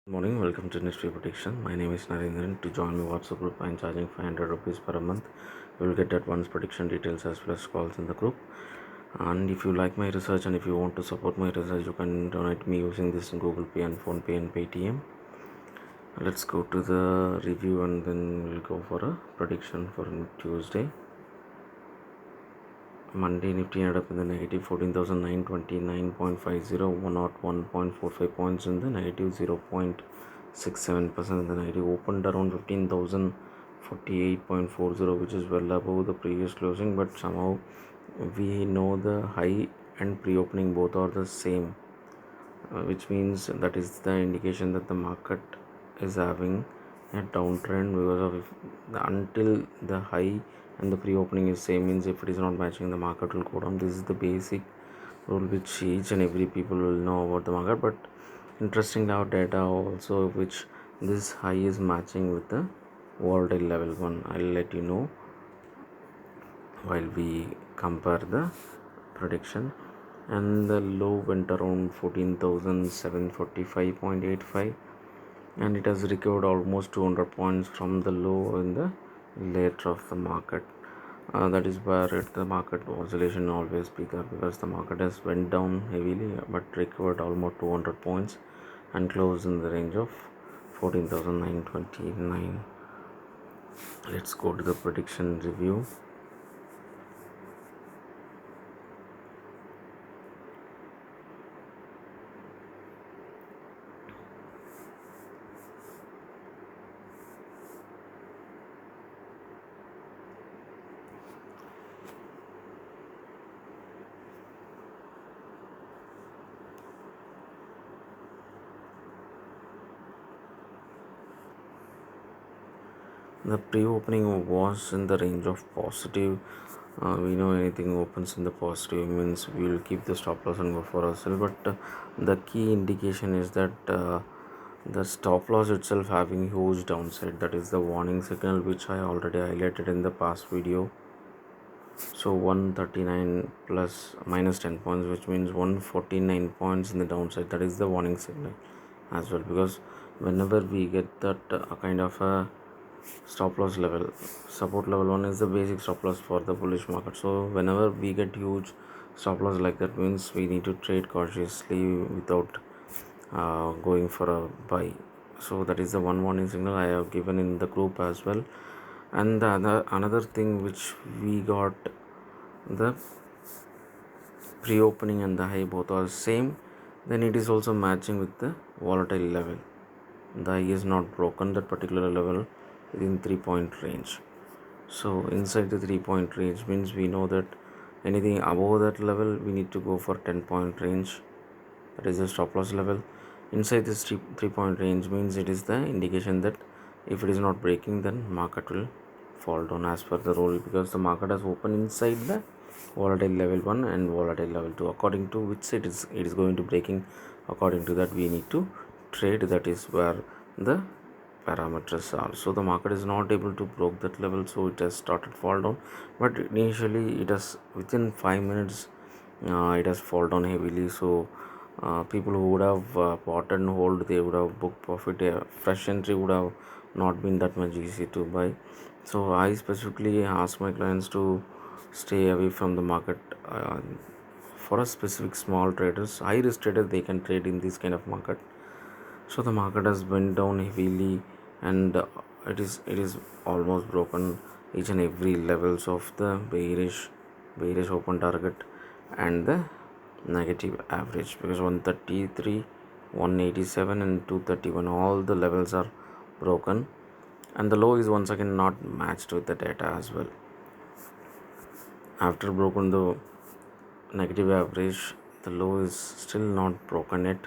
Good morning, welcome to Nifty prediction. My name is Narendran. To join my WhatsApp group, I am charging 500 rupees per month. You will get advanced prediction details as well as calls in the group. And if you like my research and if you want to support my research, you can donate me using this in Google Pay and Phone Pay and Paytm. Let's go to the review and then we'll go for a prediction for Tuesday. Monday Nifty ended up in the negative 14,929.50, 101.45 points in the negative 0.67% in the negative. Opened around 15,048.40, which is well above the previous closing, but somehow we know the high and pre-opening both are the same, which means that is the indication that the market is having a downtrend because of until the high and the pre-opening is same, means if it is not matching, the market will go down. This is the basic rule which each and every people will know about the market. But interesting now data also which this high is matching with the volatile level 1. I'll let you know while we compare the prediction. And the low went around 14,745.85, and it has recovered almost 200 points from the low in the later of the market. That is where the market oscillation always be there, because the market has went down heavily but recovered almost 200 points and closed in the range of 14,929. Let's go to the prediction review. The pre-opening was in the range of positive. We know anything opens in the positive means we will keep the stop loss and go for ourselves. But the key indication is that the stop loss itself having huge downside. That is the warning signal which I already highlighted in the past video. So 139 plus minus 10 points, which means 149 points in the downside. That is the warning signal as well, because whenever we get that kind of a stop loss level, support level 1 is the basic stop loss for the bullish market. So whenever we get huge stop loss like that, means we need to trade cautiously without going for a buy. So that is the one warning signal I have given in the group as well. And the another thing which we got, the pre-opening and the high both are same, then it is also matching with the volatile level. The high is not broken that particular level within 3-point range. So inside the 3-point range means we know that anything above that level we need to go for 10-point range. That is the stop loss level. Inside this 3-point range means it is the indication that if it is not breaking, then market will fall down as per the rule, because the market has opened inside the volatile level 1 and volatile level 2. According to which it is going to breaking, according to that we need to trade. That is where the parameters are. So the market is not able to broke that level, so it has started fall down. But initially it has within 5 minutes it has fall down heavily. So people who would have bought and hold, they would have booked profit. Fresh entry would have not been that much easy to buy. So I specifically ask my clients to stay away from the market. For a specific small traders, high risk traders, they can trade in this kind of market. So the market has went down heavily, and it is almost broken each and every levels of the bearish open target and the negative average, because 133, 187 and 231, all the levels are broken, and the low is once again not matched with the data as well. After broken the negative average, the low is still not broken yet.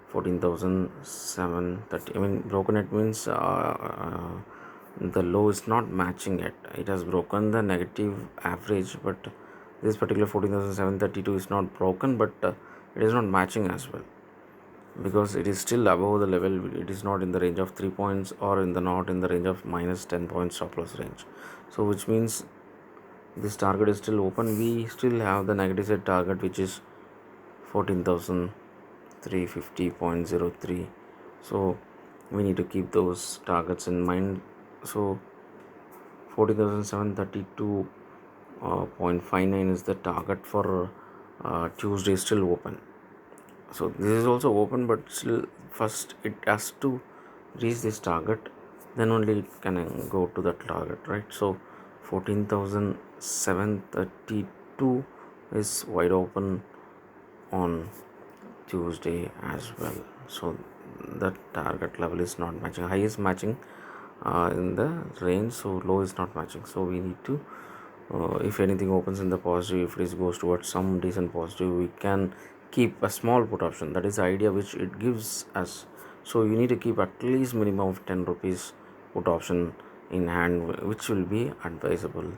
14,730. I mean, broken it means the low is not matching yet. It has broken the negative average, but this particular 14,732 is not broken, but it is not matching as well, because it is still above the level. It is not in the range of 3 points or not in the range of minus 10 points stop loss range. So which means this target is still open. We still have the negative side target, which is 14,350.03. So we need to keep those targets in mind. So 40,732.59 is the target for Tuesday, still open. So this is also open, but still first it has to reach this target, then only it can go to that target, right? So 14,732 is wide open on Tuesday as well. So the target level is not matching. High is matching in the range, so low is not matching. So we need to, if anything opens in the positive, if it goes towards some decent positive, we can keep a small put option. That is the idea which it gives us. So you need to keep at least minimum of 10 rupees put option in hand, which will be advisable.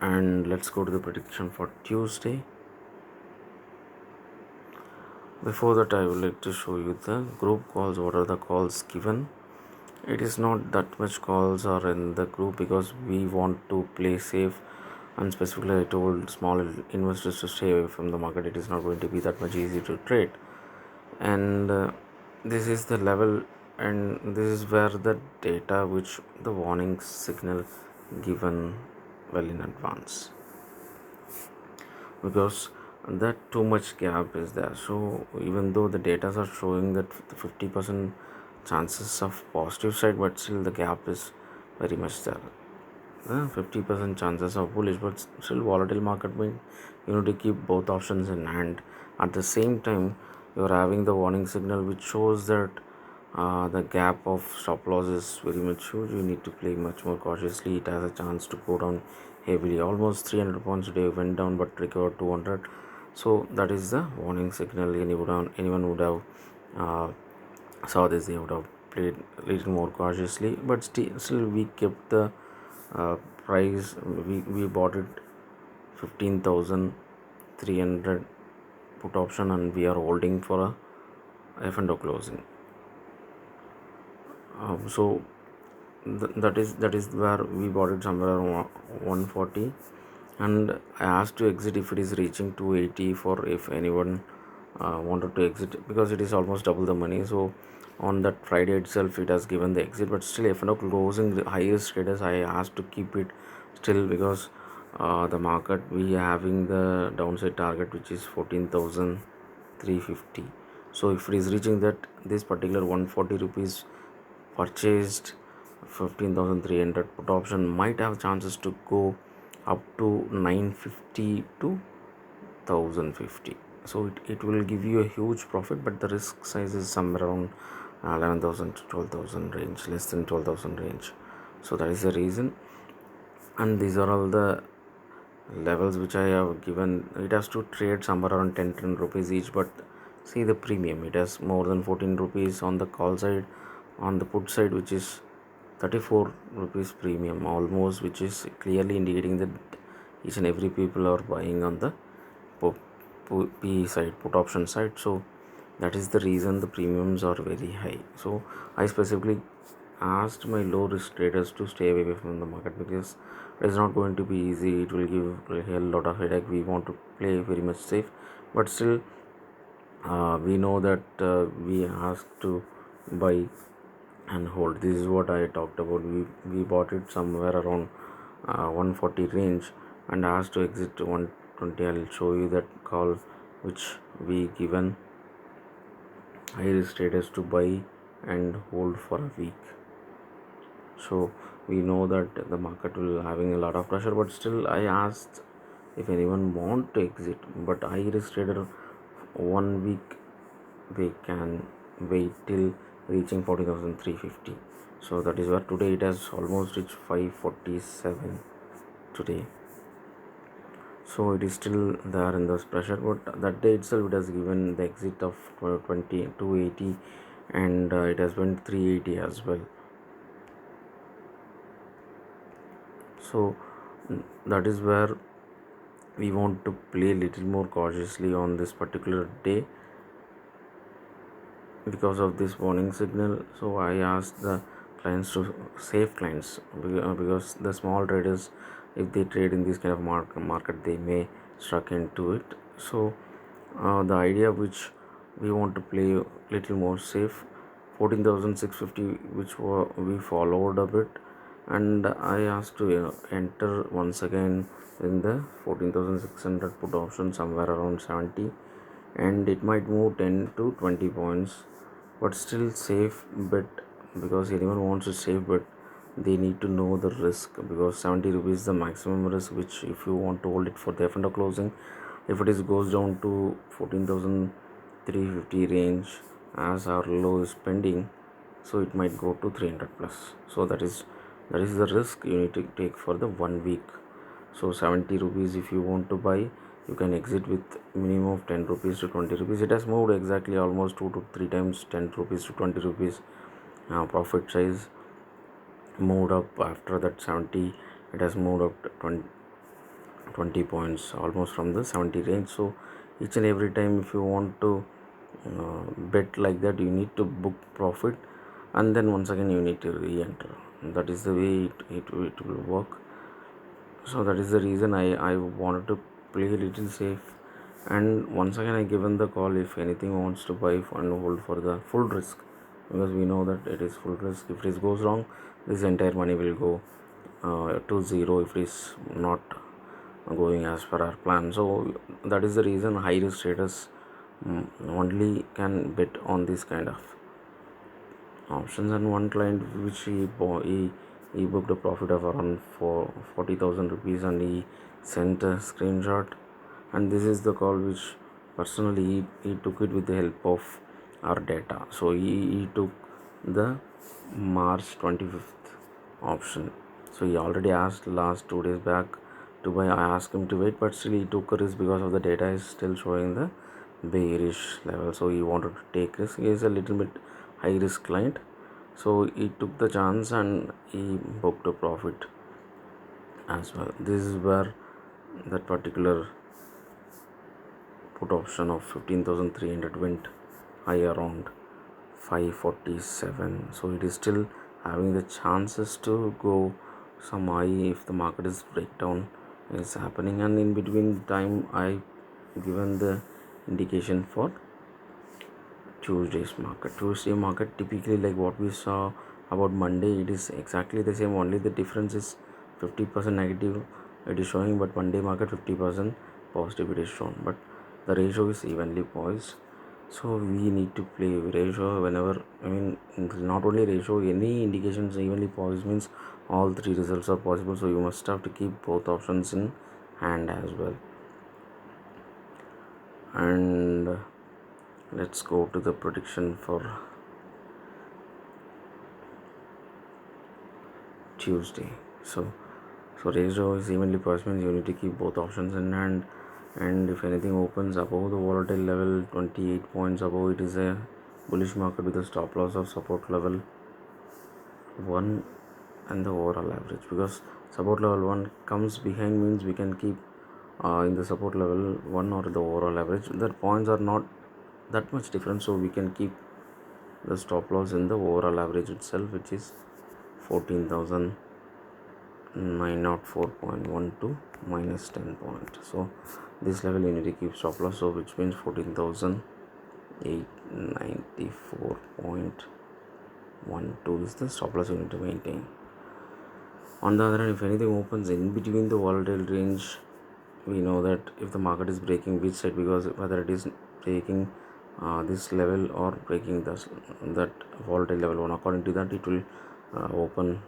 And let's go to the prediction for Tuesday. Before that, I would like to show you the group calls. What are the calls given? It is not that much calls are in the group because we want to play safe, and specifically I told small investors to stay away from the market. It is not going to be that much easy to trade, and this is the level, and this is where the data which the warning signal given well in advance, because that too much gap is there. So even though the data are showing that 50% chances of positive side, but still the gap is very much there. 50% chances of bullish, but still volatile market mean you need to keep both options in hand. At the same time, you are having the warning signal which shows that the gap of stop loss is very much huge. You need to play much more cautiously. It has a chance to go down heavily. Almost 300 points today went down but recovered 200. So that is the warning signal. Anyone would have saw this, they would have played a little more cautiously, but still we kept the price. We bought it 15,300 put option, and we are holding for a F&O closing. So that is where we bought it somewhere around 140, and I asked to exit if it is reaching 280, for if anyone wanted to exit, because it is almost double the money. So on that Friday itself it has given the exit, but still F&O closing the highest traders, I asked to keep it still, because the market we having the downside target which is 14,350. So if it is reaching that, this particular 140 rupees purchased 15,300 put option might have chances to go up to 950 to 1050. So it will give you a huge profit, but the risk size is somewhere around 11,000 to 12,000 range, less than 12,000 range. So that is the reason, and these are all the levels which I have given. It has to trade somewhere around 10 rupees each, but see the premium, it has more than 14 rupees on the call side, on the put side which is 34 rupees premium almost, which is clearly indicating that each and every people are buying on the P side, put option side. So that is the reason the premiums are very high. So I specifically asked my low risk traders to stay away from the market, because it's not going to be easy. It will give a lot of headache. We want to play very much safe, but still we know that we asked to buy and hold. This is what I talked about. We bought it somewhere around 140 range and asked to exit to 120. I'll show you that call which we given high risk traders to buy and hold for a week. So we know that the market will having a lot of pressure, but still I asked if anyone want to exit, but high risk trader 1 week they can wait till reaching 40,350. So that is where today it has almost reached 547 today. So it is still there in this pressure, but that day itself it has given the exit of 280, and it has went 380 as well. So that is where we want to play little more cautiously on this particular day because of this warning signal. So I asked the clients to save clients, because the small traders, if they trade in this kind of market they may struck into it. So the idea which we want to play little more safe. 14,650, which we followed a bit, and I asked to enter once again in the 14,600 put option somewhere around 70, and it might move 10 to 20 points, but still safe bet, because anyone wants to save bet, they need to know the risk, because 70 rupees is the maximum risk, which if you want to hold it for the F&O closing, if it is goes down to 14,350 range as our low is pending, so it might go to 300 plus. So that is the risk you need to take for the 1 week. So 70 rupees, if you want to buy, you can exit with minimum of 10 rupees to 20 rupees. It has moved exactly almost 2 to 3 times, 10 rupees to 20 rupees. Profit size moved up after that 70, it has moved up to 20 points almost from the 70 range. So each and every time, if you want to bet like that, you need to book profit, and then once again you need to re-enter. That is the way it will work. So that is the reason I wanted to play a little safe, and once again I given the call, if anything wants to buy and hold for the full risk, because we know that it is full risk. If it goes wrong, this entire money will go to zero if it is not going as per our plan. So that is the reason high risk traders only can bet on this kind of options. And one client, which he booked a profit of around 40,000 rupees, and he sent a screenshot, and this is the call which personally he took it with the help of our data. So he took the March 25th option. So he already asked last 2 days back to buy. I asked him to wait, but still he took a risk because of the data is still showing the bearish level. So he wanted to take risk. He is a little bit high risk client, so he took the chance and he booked a profit as well. This is where that particular put option of 15,300 went high around 547. So it is still having the chances to go some high if the market is breakdown is happening. And in between time, I given the indication for Tuesday market. Typically, like what we saw about Monday, it is exactly the same, only the difference is 50% negative it is showing, but Monday market 50% positive it is shown, but the ratio is evenly poised. So we need to play ratio whenever, not only ratio, any indications evenly poised means all three results are possible. So you must have to keep both options in hand as well. And let's go to the prediction for Tuesday. So ratio is evenly poised means you need to keep both options in hand, and if anything opens above the volatile level 28 points above, it is a bullish market with a stop loss of support level 1 and the overall average, because support level 1 comes behind means we can keep in the support level 1 or the overall average. The points are not that much different, so we can keep the stop loss in the overall average itself, which is 14,904.12 minus 10 point. So this level you need to keep stop loss, so which means 14,894.12 is the stop loss you need to maintain. On the other hand, if anything opens in between the volatile range, we know that if the market is breaking which side, because whether it is breaking this level or breaking that volatile level 1, according to that it will open.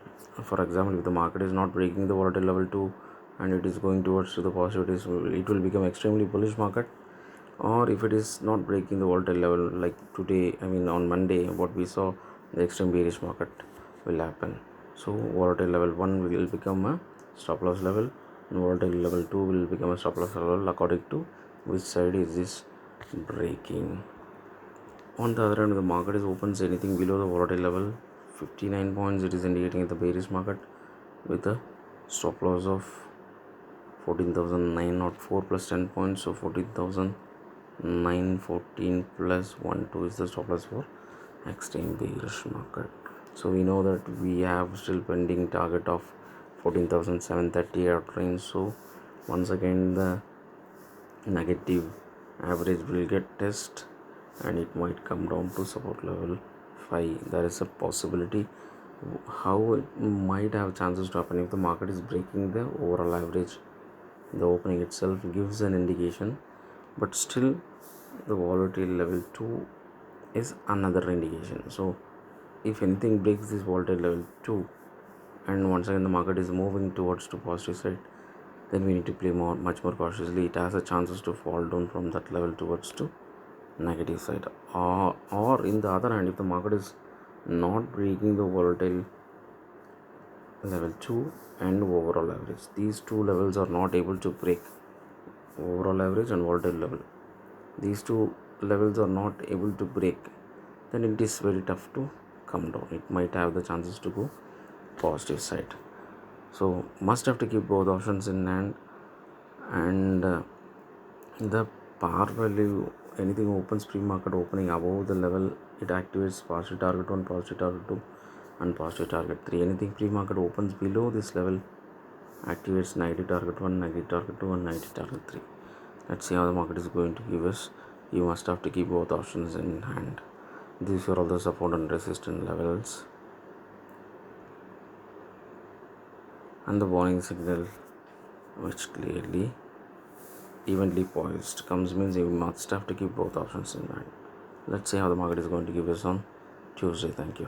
For example, if the market is not breaking the volatile level 2 and it is going towards to the positivities, it will become extremely bullish market. Or if it is not breaking the volatile level, like today, on Monday what we saw, the extreme bearish market will happen. So volatile level 1 will become a stop loss level, and volatile level 2 will become a stop loss level according to which side is this breaking. On the other hand, the market is opens anything below the volatile level 59 points, it is indicating the bearish market with a stop loss of 14,904 plus 10 points. So 14,914 plus 1 2 is the stop loss for extreme bearish market. So we know that we have still pending target of 14,730 out range. So once again the negative average will get test, and it might come down to support level 5. There is a possibility how it might have chances to happen if the market is breaking the overall average. The opening itself gives an indication, but still the volatile level 2 is another indication. So if anything breaks this volatile level 2, and once again the market is moving towards to positive side, then we need to play much more cautiously. It has a chances to fall down from that level towards to negative side, or in the other hand, if the market is not breaking the volatile level 2 and overall average, these two levels are not able to break, overall average and volatile level, these two levels are not able to break, then it is very tough to come down. It might have the chances to go positive side. So must have to keep both options in hand. And the par value, anything opens pre-market opening above the level, it activates positive target 1, positive target 2 and positive target 3. Anything pre-market opens below this level activates negative target 1, negative target 2 and negative target 3. Let's see how the market is going to give us. You must have to keep both options in hand. These are all the support and resistance levels, and the warning signal which clearly evenly poised comes means you must have to keep both options in mind. Let's see how the market is going to give us on Tuesday. Thank you.